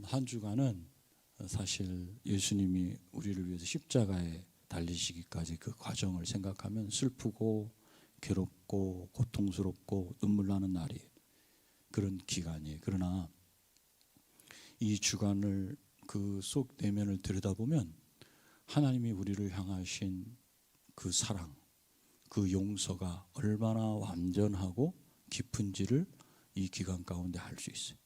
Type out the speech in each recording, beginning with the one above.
한 주간은 사실 예수님이 우리를 위해서 십자가에 달리시기까지 그 과정을 생각하면 슬프고 괴롭고 고통스럽고 눈물 나는 날이 그런 기간이에요. 그러나 이 주간을 그 속 내면을 들여다보면 하나님이 우리를 향하신 그 사랑, 그 용서가 얼마나 완전하고 깊은지를 이 기간 가운데 알 수 있어요.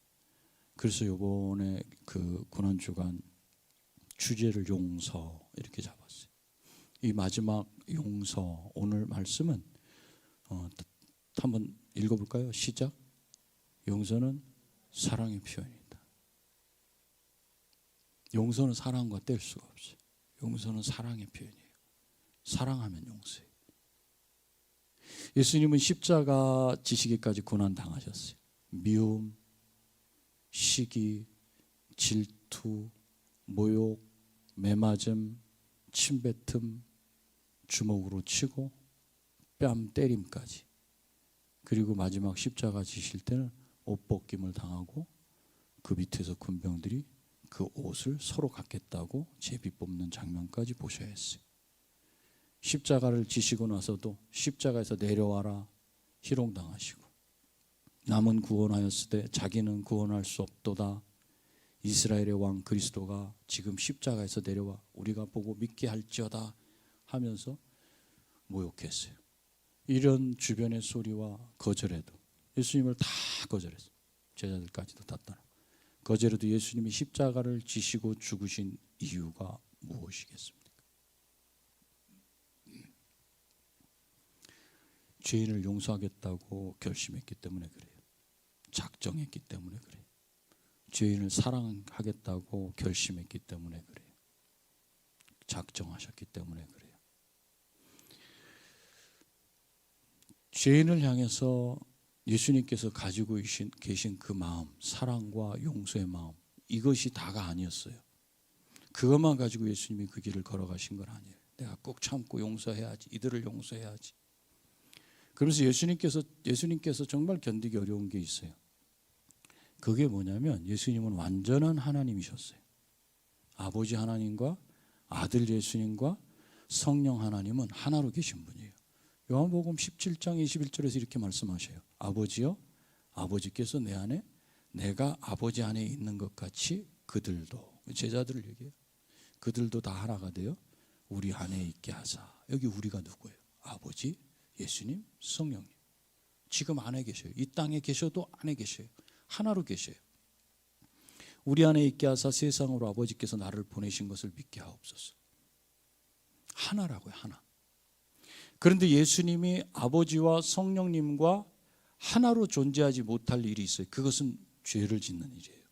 그래서 이번에 그 고난주간 주제를 용서 이렇게 잡았어요. 이 마지막 용서, 오늘 말씀은 한번 읽어볼까요? 시작. 용서는 사랑의 표현이다. 용서는 사랑과 뗄 수가 없어요. 용서는 사랑의 표현이에요. 사랑하면 용서해요. 예수님은 십자가 지시기까지 고난 당하셨어요. 미움, 시기, 질투, 모욕, 매맞음, 침뱉음, 주먹으로 치고 뺨 때림까지. 그리고 마지막 십자가 지실 때는 옷 벗김을 당하고 그 밑에서 군병들이 그 옷을 서로 갖겠다고 제비 뽑는 장면까지 보셔야 했어요. 십자가를 지시고 나서도 십자가에서 내려와라 희롱당하시고, 남은 구원하였으되 자기는 구원할 수 없도다. 이스라엘의 왕 그리스도가 지금 십자가에서 내려와 우리가 보고 믿게 할지어다 하면서 모욕했어요. 이런 주변의 소리와 거절에도 예수님을 다 거절했어요. 제자들까지도 다 따라 거절해도 예수님이 십자가를 지시고 죽으신 이유가 무엇이겠습니까? 죄인을 용서하겠다고 결심했기 때문에 그래요. 작정했기 때문에 그래요. 죄인을 사랑하겠다고 결심했기 때문에 그래요. 작정하셨기 때문에 그래요. 죄인을 향해서 예수님께서 가지고 계신 그 마음, 사랑과 용서의 마음, 이것이 다가 아니었어요. 그것만 가지고 예수님이 그 길을 걸어가신 건 아니에요. 내가 꼭 참고 용서해야지, 이들을 용서해야지. 그러면서 예수님께서 정말 견디기 어려운 게 있어요. 그게 뭐냐면 예수님은 완전한 하나님이셨어요. 아버지 하나님과 아들 예수님과 성령 하나님은 하나로 계신 분이에요. 요한복음 17장 21절에서 이렇게 말씀하셔요. 아버지여, 아버지께서 내 안에, 내가 아버지 안에 있는 것 같이 그들도, 제자들을 얘기해요. 그들도 다 하나가 되어 우리 안에 있게 하사. 여기 우리가 누구예요? 아버지, 예수님, 성령님. 지금 안에 계셔요. 이 땅에 계셔도 안에 계셔요. 하나로 계셔요. 우리 안에 있게 하사 세상으로 아버지께서 나를 보내신 것을 믿게 하옵소서. 하나라고요, 하나. 그런데 예수님이 아버지와 성령님과 하나로 존재하지 못할 일이 있어요. 그것은 죄를 짓는 일이에요.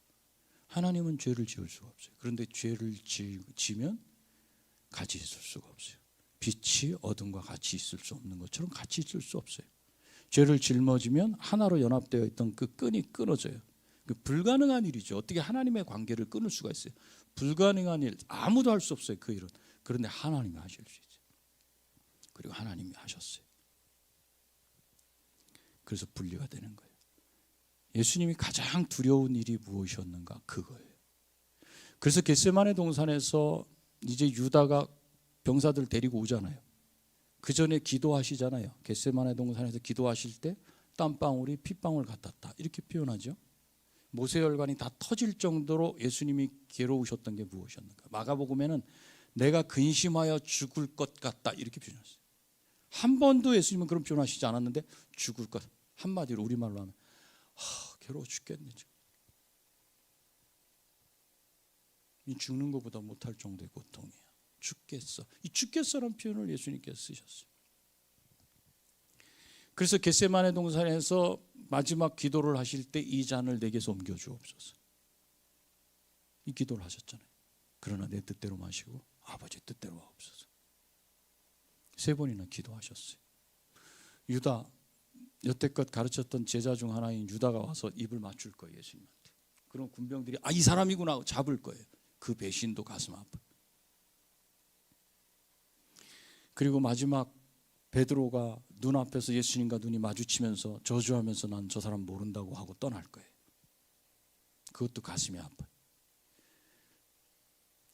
하나님은 죄를 지을 수가 없어요. 그런데 죄를 지면 같이 있을 수가 없어요. 빛이 어둠과 같이 있을 수 없는 것처럼 같이 있을 수 없어요. 죄를 짊어지면 하나로 연합되어 있던 그 끈이 끊어져요. 그 불가능한 일이죠. 어떻게 하나님의 관계를 끊을 수가 있어요? 불가능한 일, 아무도 할 수 없어요. 그 일은. 그런데 하나님이 하실 수 있어요. 그리고 하나님이 하셨어요. 그래서 분리가 되는 거예요. 예수님이 가장 두려운 일이 무엇이었는가? 그거예요. 그래서 겟세마네 동산에서 이제 유다가 병사들 데리고 오잖아요. 그 전에 기도하시잖아요. 겟세마네 동산에서 기도하실 때 땀방울이 핏방울 같았다. 이렇게 표현하죠. 모세혈관이 다 터질 정도로 예수님이 괴로우셨던 게 무엇이었는가? 마가복음에는 내가 근심하여 죽을 것 같다. 이렇게 표현했어요. 한 번도 예수님은 그런 표현하시지 않았는데 죽을 것. 한마디로 우리말로 하면 괴로워 죽겠네. 이 죽는 것보다 못할 정도의 고통이에요. 죽겠어. 이 죽겠어라는 표현을 예수님께서 쓰셨어요. 그래서 겟세마네 동산에서 마지막 기도를 하실 때 이 잔을 내게서 옮겨 주옵소서. 이 기도를 하셨잖아요. 그러나 내 뜻대로 마시고 아버지 뜻대로 하옵소서. 3번이나 기도하셨어요. 유다, 여태껏 가르쳤던 제자 중 하나인 유다가 와서 입을 맞출 거예요. 예수님한테. 그럼 군병들이 이 사람이구나 하고 잡을 거예요. 그 배신도 가슴 아파요. 그리고 마지막 베드로가 눈앞에서 예수님과 눈이 마주치면서 저주하면서 난 저 사람 모른다고 하고 떠날 거예요. 그것도 가슴이 아파요.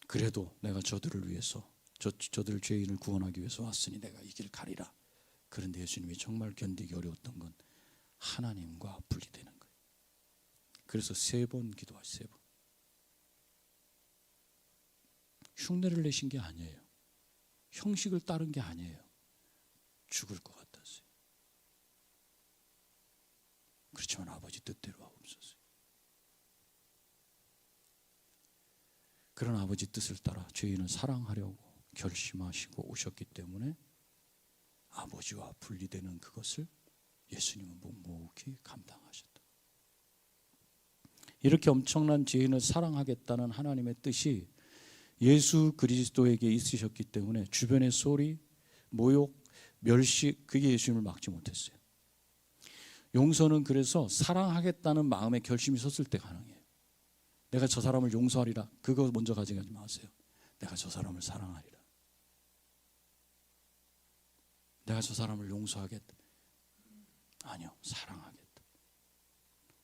그래도 내가 저들을 위해서 저들 죄인을 구원하기 위해서 왔으니 내가 이 길 가리라. 그런데 예수님이 정말 견디기 어려웠던 건 하나님과 분리되는 거예요. 그래서 3번 기도하세요. 3번. 흉내를 내신 게 아니에요. 형식을 따른 게 아니에요. 죽을 것 같았어요. 그렇지만 아버지 뜻대로 하옵소서. 그런 아버지 뜻을 따라 죄인을 사랑하려고 결심하시고 오셨기 때문에 아버지와 분리되는 그것을 예수님은 묵묵히 감당하셨다. 이렇게 엄청난 죄인을 사랑하겠다는 하나님의 뜻이 예수 그리스도에게 있으셨기 때문에 주변의 소리, 모욕, 멸시, 그게 예수님을 막지 못했어요. 용서는 그래서 사랑하겠다는 마음의 결심이 섰을 때 가능해요. 내가 저 사람을 용서하리라, 그거 먼저 가져가지 마세요. 내가 저 사람을 사랑하리라. 내가 저 사람을 용서하겠다. 아니요, 사랑하겠다.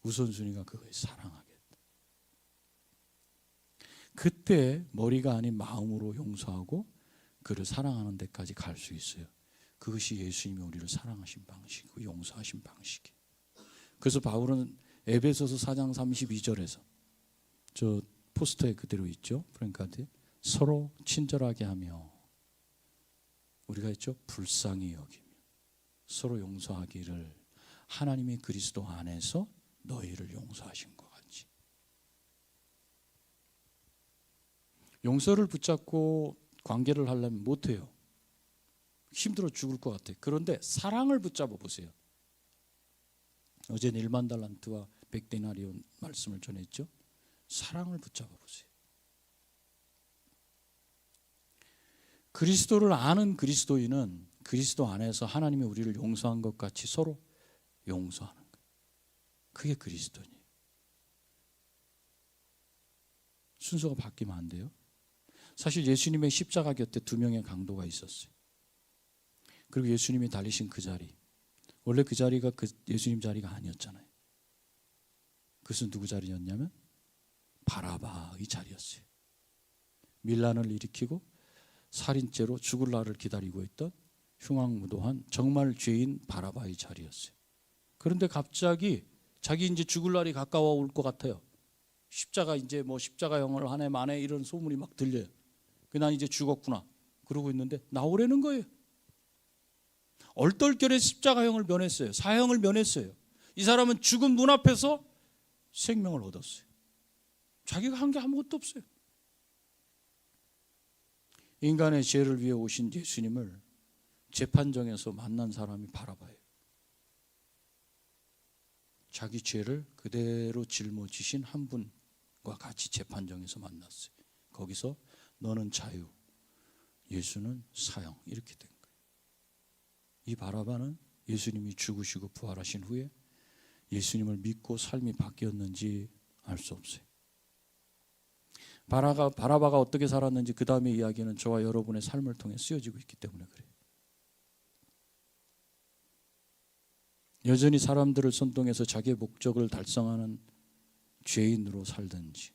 우선순위가 그거예요. 사랑하겠다. 그때 머리가 아닌 마음으로 용서하고 그를 사랑하는 데까지 갈 수 있어요. 그것이 예수님이 우리를 사랑하신 방식이고 용서하신 방식이에요. 그래서 바울은 에베소서 4장 32절에서 저 포스터에 그대로 있죠. 프랭카드. 서로 친절하게 하며 우리가 했죠. 불쌍히 여기며 서로 용서하기를 하나님이 그리스도 안에서 너희를 용서하신 것 같이. 용서를 붙잡고 관계를 하려면 못해요. 힘들어 죽을 것 같아요. 그런데 사랑을 붙잡아 보세요. 어제는 1만 달란트와 100데나리온 말씀을 전했죠. 사랑을 붙잡아 보세요. 그리스도를 아는 그리스도인은 그리스도 안에서 하나님이 우리를 용서한 것 같이 서로 용서하는 거예요. 그게 그리스도인이에요. 순서가 바뀌면 안 돼요. 사실 예수님의 십자가 곁에 2명의 강도가 있었어요. 그리고 예수님이 달리신 그 자리, 원래 그 자리가 그 예수님 자리가 아니었잖아요. 그것은 누구 자리였냐면 바라바의 자리였어요. 밀란을 일으키고 살인죄로 죽을 날을 기다리고 있던 흉악무도한 정말 죄인 바라바의 자리였어요. 그런데 갑자기 자기 이제 죽을 날이 가까워 올 것 같아요. 십자가 이제 뭐 십자가형을 하네 마네 이런 소문이 막 들려요. 난 이제 죽었구나 그러고 있는데 나오라는 거예요. 얼떨결에 십자가형을 면했어요. 사형을 면했어요. 이 사람은 죽은 눈앞에서 생명을 얻었어요. 자기가 한 게 아무것도 없어요. 인간의 죄를 위해 오신 예수님을 재판정에서 만난 사람이 바라바예요. 자기 죄를 그대로 짊어지신 한 분과 같이 재판정에서 만났어요. 거기서 너는 자유, 예수는 사형, 이렇게 된 거예요. 이 바라바는 예수님이 죽으시고 부활하신 후에 예수님을 믿고 삶이 바뀌었는지 알 수 없어요. 바라바가 어떻게 살았는지 그 다음의 이야기는 저와 여러분의 삶을 통해 쓰여지고 있기 때문에 그래요. 여전히 사람들을 선동해서 자기의 목적을 달성하는 죄인으로 살든지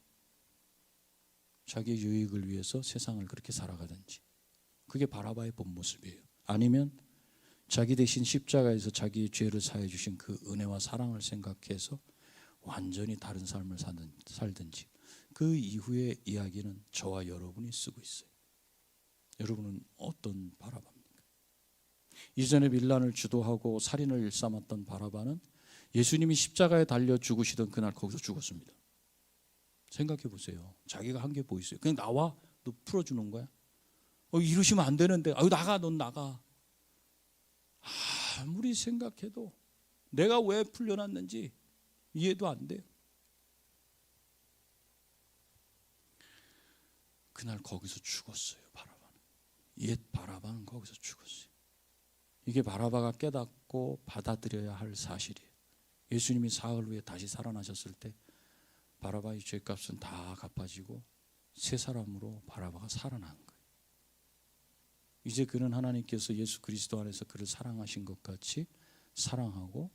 자기의 유익을 위해서 세상을 그렇게 살아가든지 그게 바라바의 본 모습이에요. 아니면 자기 대신 십자가에서 자기의 죄를 사해 주신 그 은혜와 사랑을 생각해서 완전히 다른 삶을 살든지 그 이후의 이야기는 저와 여러분이 쓰고 있어요. 여러분은 어떤 바라바입니까? 이전에 밀란을 주도하고 살인을 일삼았던 바라바는 예수님이 십자가에 달려 죽으시던 그날 거기서 죽었습니다. 생각해 보세요. 자기가 한 게 뭐 있어요? 그냥 나와, 너 풀어주는 거야? 이러시면 안 되는데, 나가, 넌 나가. 아무리 생각해도 내가 왜 풀려났는지 이해도 안 돼요. 그날 거기서 죽었어요. 바라바는. 옛 바라바는 거기서 죽었어요. 이게 바라바가 깨닫고 받아들여야 할 사실이에요. 예수님이 사흘 후에 다시 살아나셨을 때 바라바의 죄값은 다 갚아지고 새 사람으로 바라바가 살아난 거예요. 이제 그는 하나님께서 예수 그리스도 안에서 그를 사랑하신 것 같이 사랑하고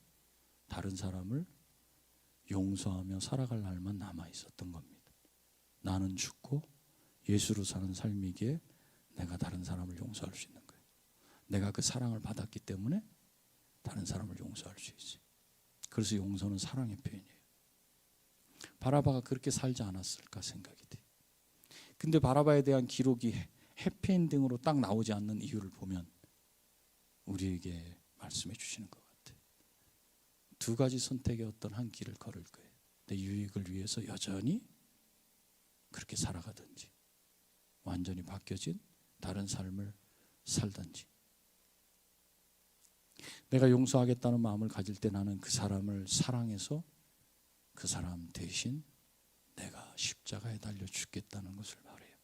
다른 사람을 용서하며 살아갈 날만 남아 있었던 겁니다. 나는 죽고 예수로 사는 삶이기에 내가 다른 사람을 용서할 수 있는 거예요. 내가 그 사랑을 받았기 때문에 다른 사람을 용서할 수 있어요. 그래서 용서는 사랑의 표현이에요. 바라바가 그렇게 살지 않았을까 생각이 돼요. 근데 바라바에 대한 기록이 해피엔딩으로 딱 나오지 않는 이유를 보면 우리에게 말씀해 주시는 것 같아요. 두 가지 선택의 어떤 한 길을 걸을 거예요. 내 유익을 위해서 여전히 그렇게 살아가든지 완전히 바뀌어진 다른 삶을 살든지. 내가 용서하겠다는 마음을 가질 때 나는 그 사람을 사랑해서 그 사람 대신 내가 십자가에 달려 죽겠다는 것을 말해요.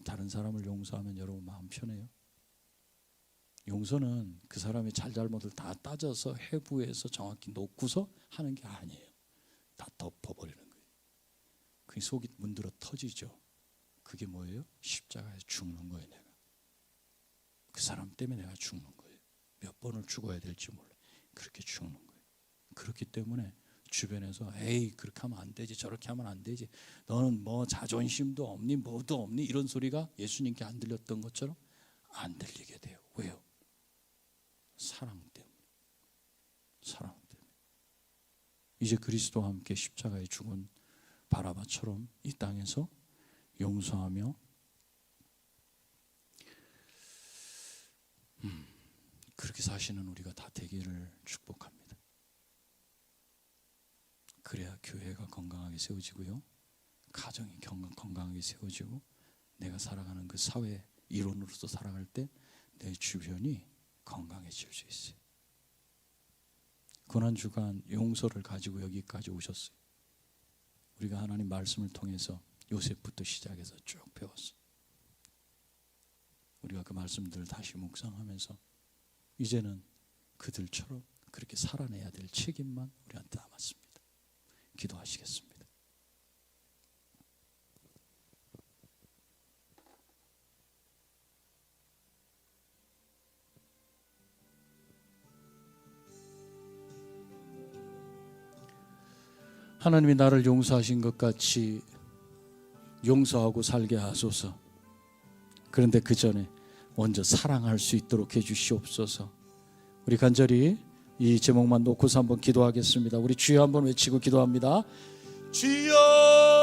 다른 사람을 용서하면 여러분 마음 편해요? 용서는 그 사람의 잘잘못을 다 따져서 해부해서 정확히 놓고서 하는 게 아니에요. 다 덮어버리는 거예요. 그 속이 문드러 터지죠. 그게 뭐예요? 십자가에 죽는 거예요. 내가 그 사람 때문에 내가 죽는 거예요. 몇 번을 죽어야 될지 몰라. 그렇게 죽는 거예요. 그렇기 때문에 주변에서 에이 그렇게 하면 안 되지, 저렇게 하면 안 되지, 너는 뭐 자존심도 없니, 뭐도 없니, 이런 소리가 예수님께 안 들렸던 것처럼 안 들리게 돼요. 왜요? 사랑 때문에. 사랑 때문에. 이제 그리스도와 함께 십자가에 죽은 바라바처럼 이 땅에서 용서하며 그렇게 사시는 우리가 다 되기를 축복합니다. 그래야 교회가 건강하게 세워지고요, 가정이 건강하게 세워지고, 내가 살아가는 그 사회 일원으로서 살아갈 때 내 주변이 건강해질 수 있어요. 고난주간 용서를 가지고 여기까지 오셨어요. 우리가 하나님 말씀을 통해서 요셉부터 시작해서 쭉 배웠어요. 우리가 그 말씀들을 다시 묵상하면서 이제는 그들처럼 그렇게 살아내야 될 책임만 우리한테 남았습니다. 기도하시겠습니다. 하나님이 나를 용서하신 것 같이 용서하고 살게 하소서. 그런데 그 전에 먼저 사랑할 수 있도록 해주시옵소서. 우리 간절히 이 제목만 놓고서 한번 기도하겠습니다. 우리 주여 한번 외치고 기도합니다. 주여!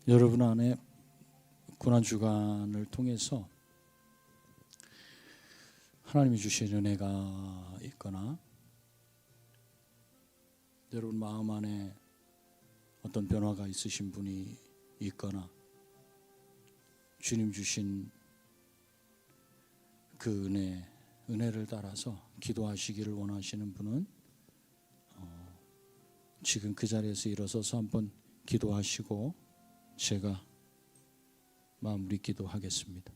여러분 안에 고난주간을 통해서 하나님이 주신 은혜가 있거나 여러분 마음 안에 어떤 변화가 있으신 분이 있거나 주님 주신 그 은혜를 따라서 기도하시기를 원하시는 분은 지금 그 자리에서 일어서서 한번 기도하시고 제가 마무리 기도하겠습니다.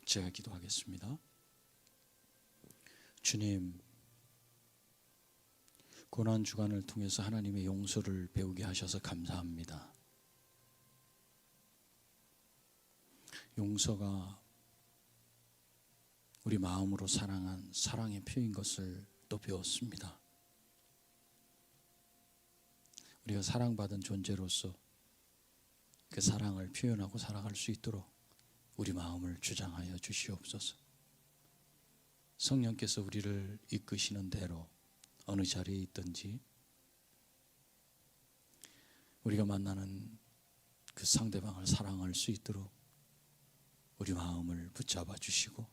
제가 기도하겠습니다. 주님, 고난주간을 통해서 하나님의 용서를 배우게 하셔서 감사합니다. 용서가 우리 마음으로 사랑한 사랑의 표인 것을 또 배웠습니다. 우리가 사랑받은 존재로서 그 사랑을 표현하고 살아갈 수 있도록 우리 마음을 주장하여 주시옵소서. 성령께서 우리를 이끄시는 대로 어느 자리에 있든지 우리가 만나는 그 상대방을 사랑할 수 있도록 우리 마음을 붙잡아 주시고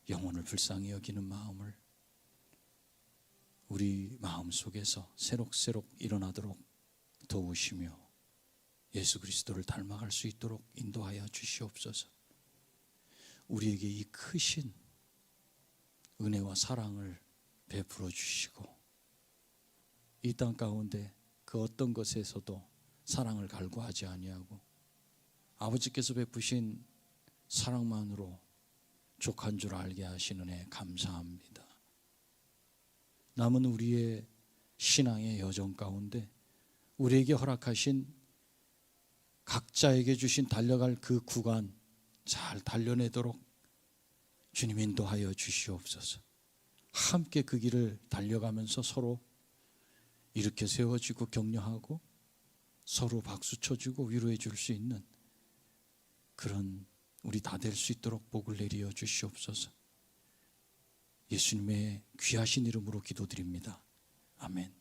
영혼을 불쌍히 여기는 마음을 우리 마음 속에서 새록새록 일어나도록 도우시며 예수 그리스도를 닮아갈 수 있도록 인도하여 주시옵소서. 우리에게 이 크신 은혜와 사랑을 베풀어 주시고 이 땅 가운데 그 어떤 것에서도 사랑을 갈구하지 아니하고 아버지께서 베푸신 사랑만으로 족한 줄 알게 하시는 애 감사합니다. 남은 우리의 신앙의 여정 가운데 우리에게 허락하신 각자에게 주신 달려갈 그 구간 잘 달려내도록 주님 인도하여 주시옵소서. 함께 그 길을 달려가면서 서로 이렇게 세워지고 격려하고 서로 박수 쳐주고 위로해 줄 수 있는 그런 우리 다 될 수 있도록 복을 내려 주시옵소서. 예수님의 귀하신 이름으로 기도드립니다. 아멘.